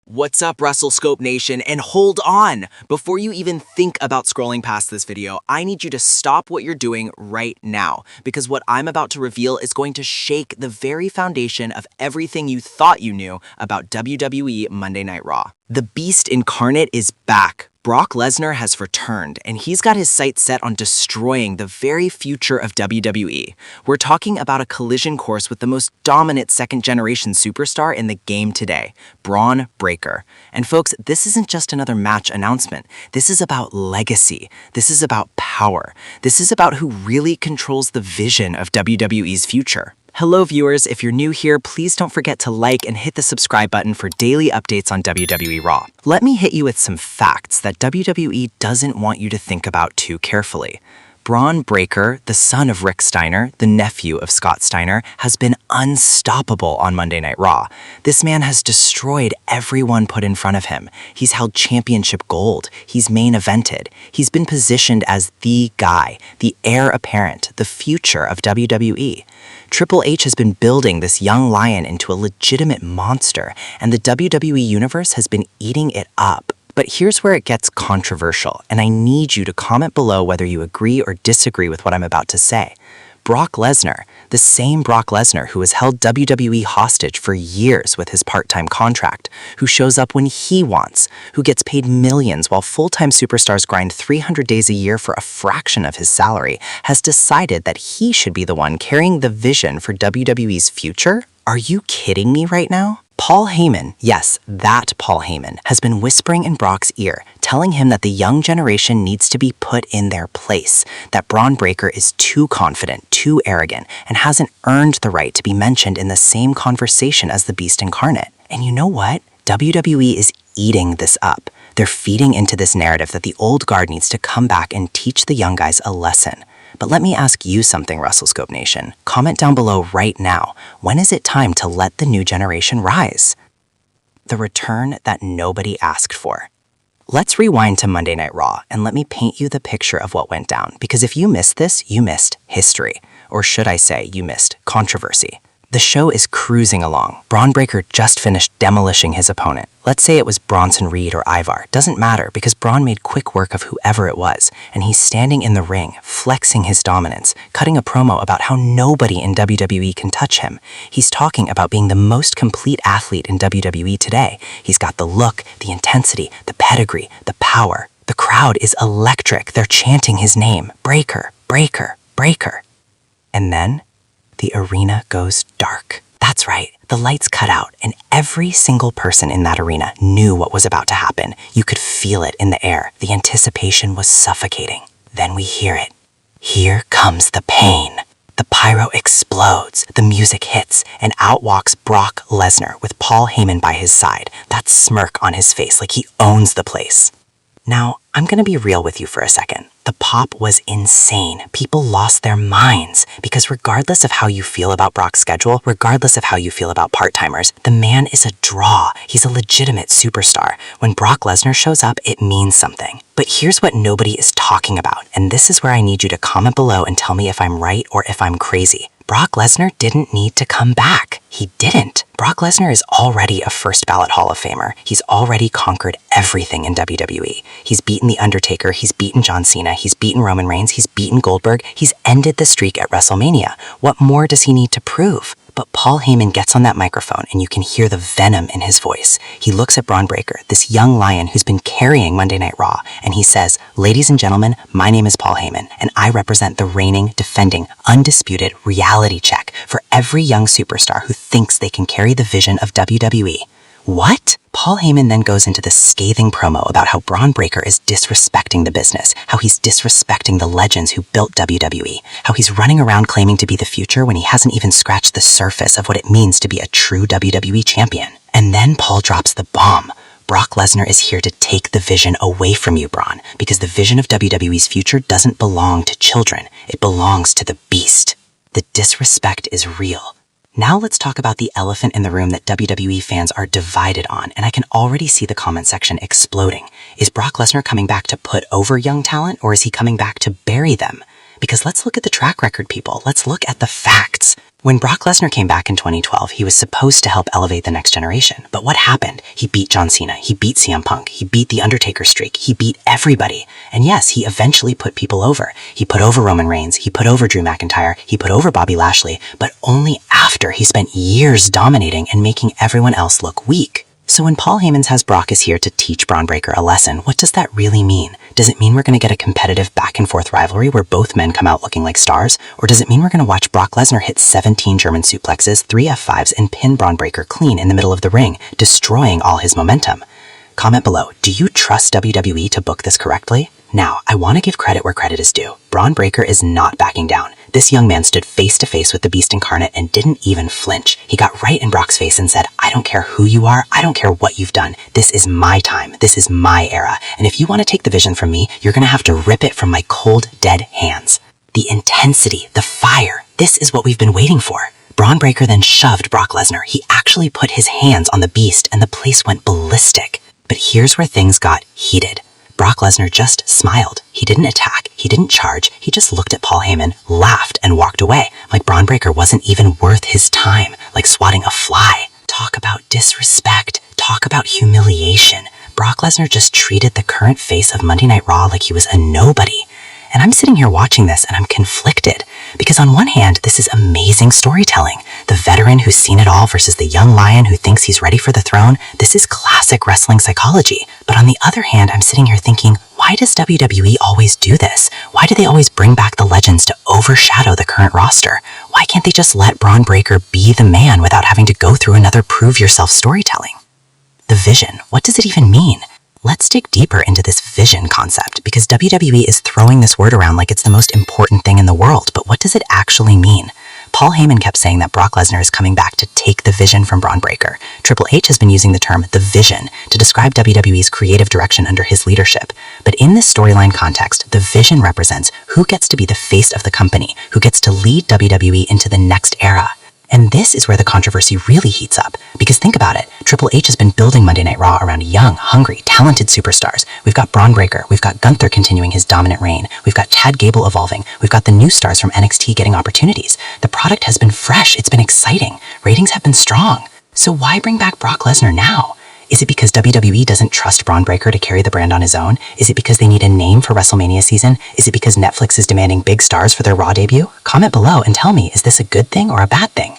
What's up, Wrestle Scope Nation? And hold on! Before you even think about scrolling past this video, I need you to stop what you're doing right now, because what I'm about to reveal is going to shake the very foundation of everything you thought you knew about WWE Monday Night RAW. The Beast Incarnate is back. Brock Lesnar has returned, and he's got his sights set on destroying the very future of WWE. We're talking about a collision course with the most dominant second-generation superstar in the game today, Bron Breakker. And folks, this isn't just another match announcement. This is about legacy. This is about power. This is about who really controls the vision of WWE's future. Hello viewers, if you're new here, please don't forget to like and hit the subscribe button for daily updates on WWE Raw. Let me hit you with some facts that WWE doesn't want you to think about too carefully. Bron Breakker, the son of Rick Steiner, the nephew of Scott Steiner, has been unstoppable on Monday Night Raw. This man has destroyed everyone put in front of him. He's held championship gold. He's main evented. He's been positioned as the guy, the heir apparent, the future of WWE. Triple H has been building this young lion into a legitimate monster, and the WWE Universe has been eating it up. But here's where it gets controversial, and I need you to comment below whether you agree or disagree with what I'm about to say. Brock Lesnar, the same Brock Lesnar who has held WWE hostage for years with his part-time contract, who shows up when he wants, who gets paid millions while full-time superstars grind 300 days a year for a fraction of his salary, has decided that he should be the one carrying the vision for WWE's future? Are you kidding me right now? Paul Heyman, yes, that Paul Heyman, has been whispering in Brock's ear, telling him that the young generation needs to be put in their place, that Bron Breakker is too confident, too arrogant, and hasn't earned the right to be mentioned in the same conversation as the Beast Incarnate. And you know what? WWE is eating this up. They're feeding into this narrative that the old guard needs to come back and teach the young guys a lesson. But let me ask you something, Wrestle Scope Nation. Comment down below right now. When is it time to let the new generation rise? The return that nobody asked for. Let's rewind to Monday Night Raw and let me paint you the picture of what went down. Because if you missed this, you missed history. Or should I say, you missed controversy. The show is cruising along. Bron Breakker just finished demolishing his opponent. Let's say it was Bronson Reed or Ivar. Doesn't matter because Bron made quick work of whoever it was. And he's standing in the ring, flexing his dominance, cutting a promo about how nobody in WWE can touch him. He's talking about being the most complete athlete in WWE today. He's got the look, the intensity, the pedigree, the power. The crowd is electric. They're chanting his name. Breakker, Breakker, Breakker. And then the arena goes dark. That's right, the lights cut out, and every single person in that arena knew what was about to happen. You could feel it in the air. The anticipation was suffocating. Then we hear it. Here comes the pain. The pyro explodes, the music hits, and out walks Brock Lesnar with Paul Heyman by his side, that smirk on his face like he owns the place. Now, I'm gonna be real with you for a second. The pop was insane. People lost their minds because regardless of how you feel about Brock's schedule, regardless of how you feel about part-timers, the man is a draw. He's a legitimate superstar. When Brock Lesnar shows up, it means something. But here's what nobody is talking about, and this is where I need you to comment below and tell me if I'm right or if I'm crazy. Brock Lesnar didn't need to come back. He didn't. Brock Lesnar is already a first ballot Hall of Famer. He's already conquered everything in WWE. He's beaten The Undertaker, he's beaten John Cena, he's beaten Roman Reigns, he's beaten Goldberg, he's ended the streak at WrestleMania. What more does he need to prove? But Paul Heyman gets on that microphone and you can hear the venom in his voice. He looks at Bron Breakker, this young lion who's been carrying Monday Night Raw, and he says, "Ladies and gentlemen, my name is Paul Heyman, and I represent the reigning, defending, undisputed reality check for every young superstar who thinks they can carry the vision of WWE." What? Paul Heyman then goes into this scathing promo about how Bron Breakker is disrespecting the business, how he's disrespecting the legends who built WWE, how he's running around claiming to be the future when he hasn't even scratched the surface of what it means to be a true WWE champion. And then Paul drops the bomb. Brock Lesnar is here to take the vision away from you, Bron, because the vision of WWE's future doesn't belong to children. It belongs to the beast. The disrespect is real. Now let's talk about the elephant in the room that WWE fans are divided on, and I can already see the comment section exploding. Is Brock Lesnar coming back to put over young talent, or is he coming back to bury them? Because let's look at the track record, people. Let's look at the facts. When Brock Lesnar came back in 2012, he was supposed to help elevate the next generation. But what happened? He beat John Cena, he beat CM Punk, he beat The Undertaker streak, he beat everybody. And yes, he eventually put people over. He put over Roman Reigns, he put over Drew McIntyre, he put over Bobby Lashley, but only after he spent years dominating and making everyone else look weak. So when Paul Heyman has Brock is here to teach Bron Breakker a lesson, what does that really mean? Does it mean we're going to get a competitive back-and-forth rivalry where both men come out looking like stars? Or does it mean we're going to watch Brock Lesnar hit 17 German suplexes, 3 F5s, and pin Bron Breakker clean in the middle of the ring, destroying all his momentum? Comment below, do you trust WWE to book this correctly? Now, I want to give credit where credit is due. Bron Breakker is not backing down. This young man stood face to face with the Beast Incarnate and didn't even flinch. He got right in Brock's face and said, I don't care who you are, I don't care what you've done. This is my time, this is my era. And if you want to take the vision from me, you're going to have to rip it from my cold, dead hands. The intensity, the fire, this is what we've been waiting for. Bron Breakker then shoved Brock Lesnar. He actually put his hands on the Beast and the place went ballistic. But here's where things got heated. Brock Lesnar just smiled. He didn't attack, he didn't charge, he just looked at Paul Heyman, laughed, and walked away, like Bron Breakker wasn't even worth his time, like swatting a fly. Talk about disrespect, talk about humiliation. Brock Lesnar just treated the current face of Monday Night Raw like he was a nobody. And I'm sitting here watching this and I'm conflicted. Because on one hand, this is amazing storytelling. The veteran who's seen it all versus the young lion who thinks he's ready for the throne. This is classic wrestling psychology. But on the other hand, I'm sitting here thinking, why does WWE always do this? Why do they always bring back the legends to overshadow the current roster? Why can't they just let Bron Breakker be the man without having to go through another prove yourself storytelling? The vision, what does it even mean? Let's dig deeper into this vision concept, because WWE is throwing this word around like it's the most important thing in the world, but what does it actually mean? Paul Heyman kept saying that Brock Lesnar is coming back to take the vision from Bron Breakker. Triple H has been using the term the vision to describe WWE's creative direction under his leadership. But in this storyline context, the vision represents who gets to be the face of the company, who gets to lead WWE into the next era. And this is where the controversy really heats up. Because think about it, Triple H has been building Monday Night Raw around young, hungry, talented superstars. We've got Bron Breakker, we've got Gunther continuing his dominant reign, we've got Chad Gable evolving, we've got the new stars from NXT getting opportunities. The product has been fresh, it's been exciting, ratings have been strong. So why bring back Brock Lesnar now? Is it because WWE doesn't trust Bron Breakker to carry the brand on his own? Is it because they need a name for WrestleMania season? Is it because Netflix is demanding big stars for their Raw debut? Comment below and tell me, is this a good thing or a bad thing?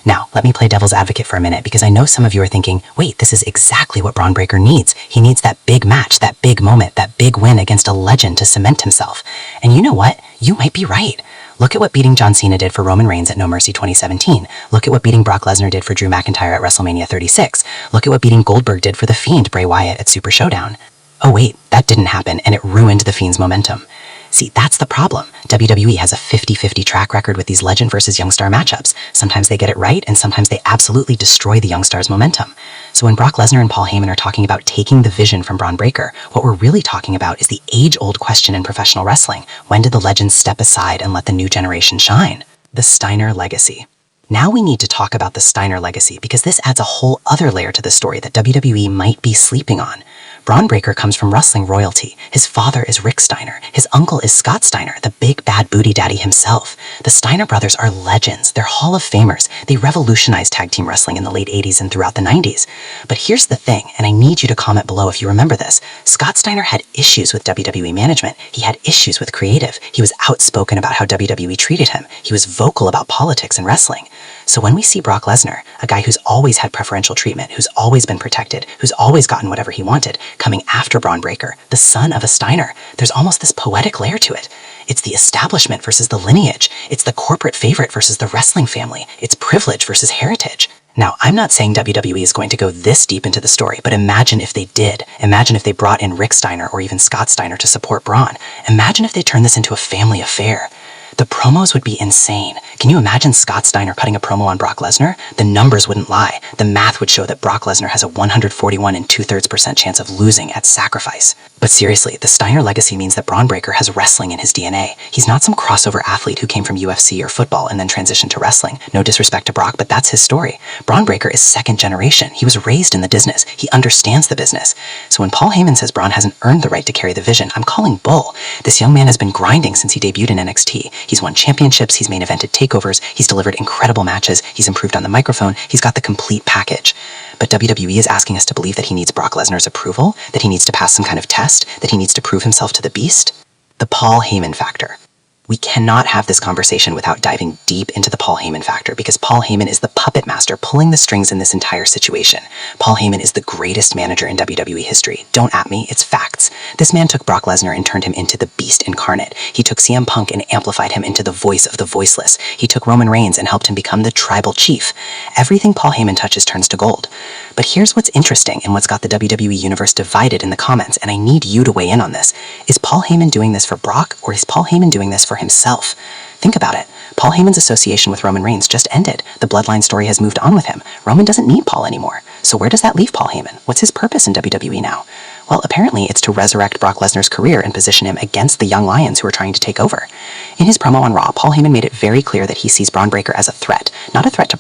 Now, let me play devil's advocate for a minute, because I know some of you are thinking, wait, this is exactly what Bron Breakker needs. He needs that big match, that big moment, that big win against a legend to cement himself. And you know what? You might be right. Look at what beating John Cena did for Roman Reigns at No Mercy 2017. Look at what beating Brock Lesnar did for Drew McIntyre at WrestleMania 36. Look at what beating Goldberg did for The Fiend, Bray Wyatt, at Super Showdown. Oh wait, that didn't happen, and it ruined The Fiend's momentum. See, that's the problem. WWE has a 50-50 track record with these legend versus young star matchups. Sometimes they get it right, and sometimes they absolutely destroy the young star's momentum. So when Brock Lesnar and Paul Heyman are talking about taking the vision from Bron Breakker, what we're really talking about is the age-old question in professional wrestling. When did the legends step aside and let the new generation shine? The Steiner legacy. Now we need to talk about the Steiner legacy, because this adds a whole other layer to the story that WWE might be sleeping on. Bron Breakker comes from wrestling royalty. His father is Rick Steiner. His uncle is Scott Steiner, the big bad booty daddy himself. The Steiner brothers are legends. They're Hall of Famers. They revolutionized tag team wrestling in the late 80s and throughout the 90s. But here's the thing, and I need you to comment below if you remember this. Scott Steiner had issues with WWE management. He had issues with creative. He was outspoken about how WWE treated him. He was vocal about politics and wrestling. So when we see Brock Lesnar, a guy who's always had preferential treatment, who's always been protected, who's always gotten whatever he wanted, coming after Bron Breakker, the son of a Steiner, there's almost this poetic layer to it. It's the establishment versus the lineage. It's the corporate favorite versus the wrestling family. It's privilege versus heritage. Now, I'm not saying WWE is going to go this deep into the story, but imagine if they did. Imagine if they brought in Rick Steiner or even Scott Steiner to support Bron. Imagine if they turned this into a family affair. The promos would be insane. Can you imagine Scott Steiner cutting a promo on Brock Lesnar? The numbers wouldn't lie. The math would show that Brock Lesnar has a 141 2/3% chance of losing at Sacrifice. But seriously, the Steiner legacy means that Bron Breakker has wrestling in his DNA. He's not some crossover athlete who came from UFC or football and then transitioned to wrestling. No disrespect to Brock, but that's his story. Bron Breakker is second generation. He was raised in the business. He understands the business. So when Paul Heyman says Bron hasn't earned the right to carry the vision, I'm calling bull. This young man has been grinding since he debuted in NXT. He's won championships, he's main evented takeovers, he's delivered incredible matches, he's improved on the microphone, he's got the complete package. But WWE is asking us to believe that he needs Brock Lesnar's approval, that he needs to pass some kind of test, that he needs to prove himself to the Beast. The Paul Heyman factor. We cannot have this conversation without diving deep into the Paul Heyman factor, because Paul Heyman is the puppet master pulling the strings in this entire situation. Paul Heyman is the greatest manager in WWE history. Don't at me, it's facts. This man took Brock Lesnar and turned him into the Beast Incarnate. He took CM Punk and amplified him into the voice of the voiceless. He took Roman Reigns and helped him become the tribal chief. Everything Paul Heyman touches turns to gold. But here's what's interesting and what's got the WWE universe divided in the comments, and I need you to weigh in on this. Is Paul Heyman doing this for Brock, or is Paul Heyman doing this for himself? Think about it. Paul Heyman's association with Roman Reigns just ended. The bloodline story has moved on with him. Roman doesn't need Paul anymore. So where does that leave Paul Heyman? What's his purpose in WWE now? Well, apparently it's to resurrect Brock Lesnar's career and position him against the young lions who are trying to take over. In his promo on Raw, Paul Heyman made it very clear that he sees Bron Breakker as a threat, not a threat to